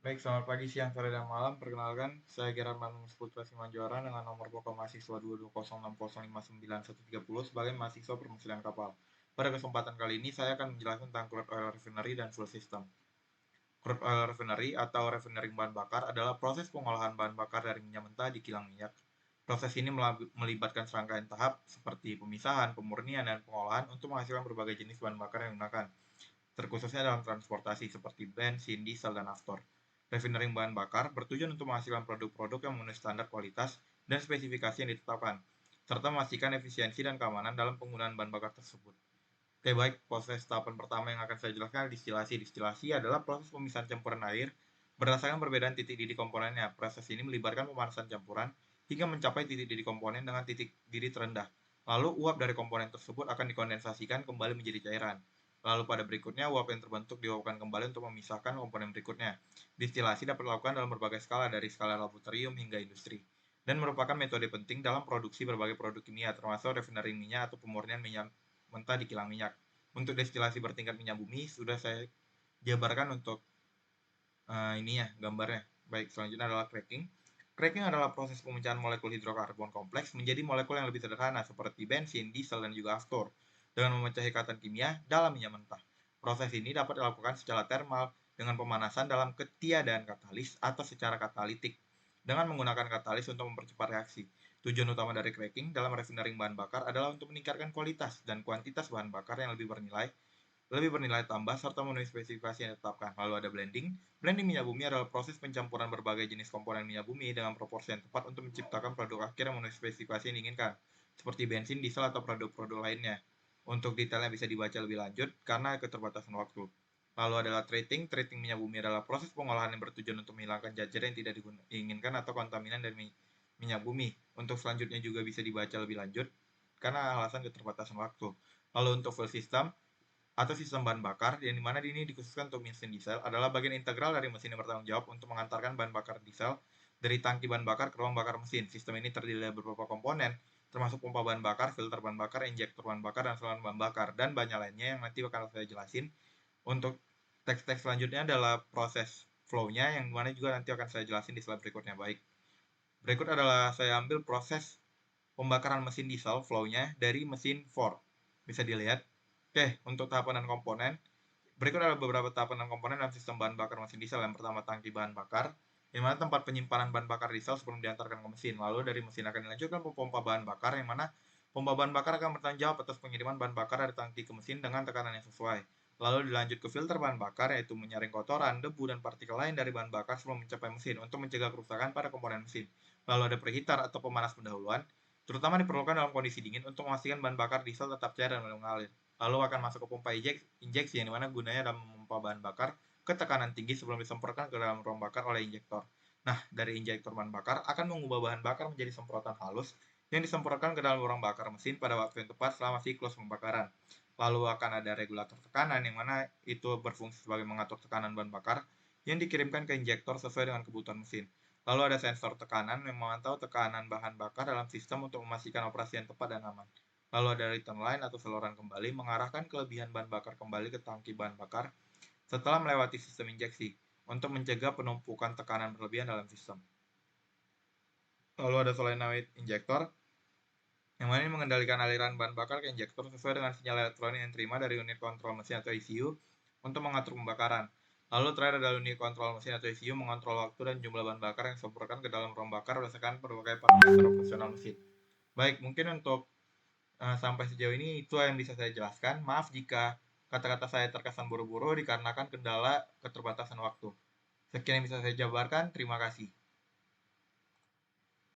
Baik, selamat pagi, siang, sore, dan malam. Perkenalkan, saya Gerard Manus Putra Simanjora dengan nomor pokok mahasiswa 22060591130 sebagai mahasiswa permusilan kapal. Pada kesempatan kali ini, saya akan menjelaskan tentang crude oil refinery dan fuel system. Crude oil refinery atau refinery bahan bakar adalah proses pengolahan bahan bakar dari minyak mentah di kilang minyak. Proses ini melibatkan serangkaian tahap seperti pemisahan, pemurnian, dan pengolahan untuk menghasilkan berbagai jenis bahan bakar yang digunakan, terkhususnya dalam transportasi seperti bensin, diesel, dan after. Refinery bahan bakar bertujuan untuk menghasilkan produk-produk yang memenuhi standar kualitas dan spesifikasi yang ditetapkan, serta memastikan efisiensi dan keamanan dalam penggunaan bahan bakar tersebut. Oke, baik, proses tahapan pertama yang akan saya jelaskan distilasi. Distilasi adalah proses pemisahan campuran air berdasarkan perbedaan titik didih komponennya. Proses ini melibatkan pemanasan campuran hingga mencapai titik didih komponen dengan titik didih terendah. Lalu uap dari komponen tersebut akan dikondensasikan kembali menjadi cairan. Lalu pada berikutnya uap yang terbentuk diuapkan kembali untuk memisahkan komponen berikutnya. Distilasi dapat dilakukan dalam berbagai skala, dari skala laboratorium hingga industri, dan merupakan metode penting dalam produksi berbagai produk kimia, termasuk refinery minyak atau pemurnian minyak mentah di kilang minyak. Untuk destilasi bertingkat minyak bumi sudah saya jabarkan untuk ini ya gambarnya. Baik, selanjutnya adalah cracking. Cracking adalah proses pemecahan molekul hidrokarbon kompleks menjadi molekul yang lebih sederhana seperti bensin, diesel, dan juga aftur dengan memecah ikatan kimia dalam minyak mentah. Proses ini dapat dilakukan secara termal dengan pemanasan dalam ketiadaan katalis atau secara katalitik dengan menggunakan katalis untuk mempercepat reaksi. Tujuan utama dari cracking dalam refinery bahan bakar adalah untuk meningkatkan kualitas dan kuantitas bahan bakar yang lebih bernilai tambah serta memenuhi spesifikasi yang ditetapkan. Lalu ada blending. Blending minyak bumi adalah proses pencampuran berbagai jenis komponen minyak bumi dengan proporsi yang tepat untuk menciptakan produk akhir yang memenuhi spesifikasi yang diinginkan, seperti bensin, diesel, atau produk-produk lainnya. Untuk detailnya bisa dibaca lebih lanjut karena keterbatasan waktu. Lalu adalah treating. Treating minyak bumi adalah proses pengolahan yang bertujuan untuk menghilangkan zat-zat yang tidak diinginkan atau kontaminan dari minyak bumi. Untuk selanjutnya juga bisa dibaca lebih lanjut karena alasan keterbatasan waktu. Lalu untuk fuel system atau sistem bahan bakar, yang dimana ini dikhususkan untuk mesin diesel, adalah bagian integral dari mesin yang bertanggung jawab untuk mengantarkan bahan bakar diesel dari tangki bahan bakar ke ruang bakar mesin. Sistem ini terdiri dari beberapa komponen, termasuk pompa bahan bakar, filter bahan bakar, injektor bahan bakar, dan saluran bahan bakar, dan banyak lainnya yang nanti akan saya jelasin. Untuk teks-teks selanjutnya adalah proses flow-nya, yang dimana juga nanti akan saya jelasin di slide berikutnya. Baik, berikut adalah saya ambil proses pembakaran mesin diesel flow-nya dari mesin Ford. Bisa dilihat. Oke, untuk tahapan dan komponen. Berikut adalah beberapa tahapan dan komponen dalam sistem bahan bakar mesin diesel. Yang pertama, tangki bahan bakar, yang mana tempat penyimpanan bahan bakar diesel sebelum diantarkan ke mesin. Lalu dari mesin akan dilanjutkan ke pompa bahan bakar, yang mana pompa bahan bakar akan bertanggung jawab atas pengiriman bahan bakar dari tangki ke mesin dengan tekanan yang sesuai. Lalu dilanjut ke filter bahan bakar, yaitu menyaring kotoran, debu, dan partikel lain dari bahan bakar sebelum mencapai mesin untuk mencegah kerusakan pada komponen mesin. Lalu ada preheater atau pemanas pendahuluan, terutama diperlukan dalam kondisi dingin untuk memastikan bahan bakar diesel tetap cair dan mengalir. Lalu akan masuk ke pompa injeksi, yang dimana gunanya dalam memompa bahan bakar ke tekanan tinggi sebelum disemprotkan ke dalam ruang bakar oleh injektor. Nah, dari injektor bahan bakar akan mengubah bahan bakar menjadi semprotan halus yang disemprotkan ke dalam ruang bakar mesin pada waktu yang tepat selama siklus pembakaran. Lalu akan ada regulator tekanan, yang mana itu berfungsi sebagai mengatur tekanan bahan bakar yang dikirimkan ke injektor sesuai dengan kebutuhan mesin. Lalu ada sensor tekanan yang memantau tekanan bahan bakar dalam sistem untuk memastikan operasi yang tepat dan aman. Lalu ada return line atau saluran kembali, mengarahkan kelebihan bahan bakar kembali ke tangki bahan bakar setelah melewati sistem injeksi untuk mencegah penumpukan tekanan berlebihan dalam sistem. Lalu ada solenoid injektor, yang mana ini mengendalikan aliran bahan bakar ke injektor sesuai dengan sinyal elektronik yang diterima dari unit kontrol mesin atau ECU untuk mengatur pembakaran. Lalu terakhir adalah unit kontrol mesin atau ECU mengontrol waktu dan jumlah bahan bakar yang disemprotkan ke dalam ruang bakar berdasarkan berbagai parameter operasional mesin. Baik, mungkin untuk sampai sejauh ini itu yang bisa saya jelaskan. Maaf jika kata-kata saya terkesan buru-buru dikarenakan kendala keterbatasan waktu. Sekian yang bisa saya jabarkan. Terima kasih.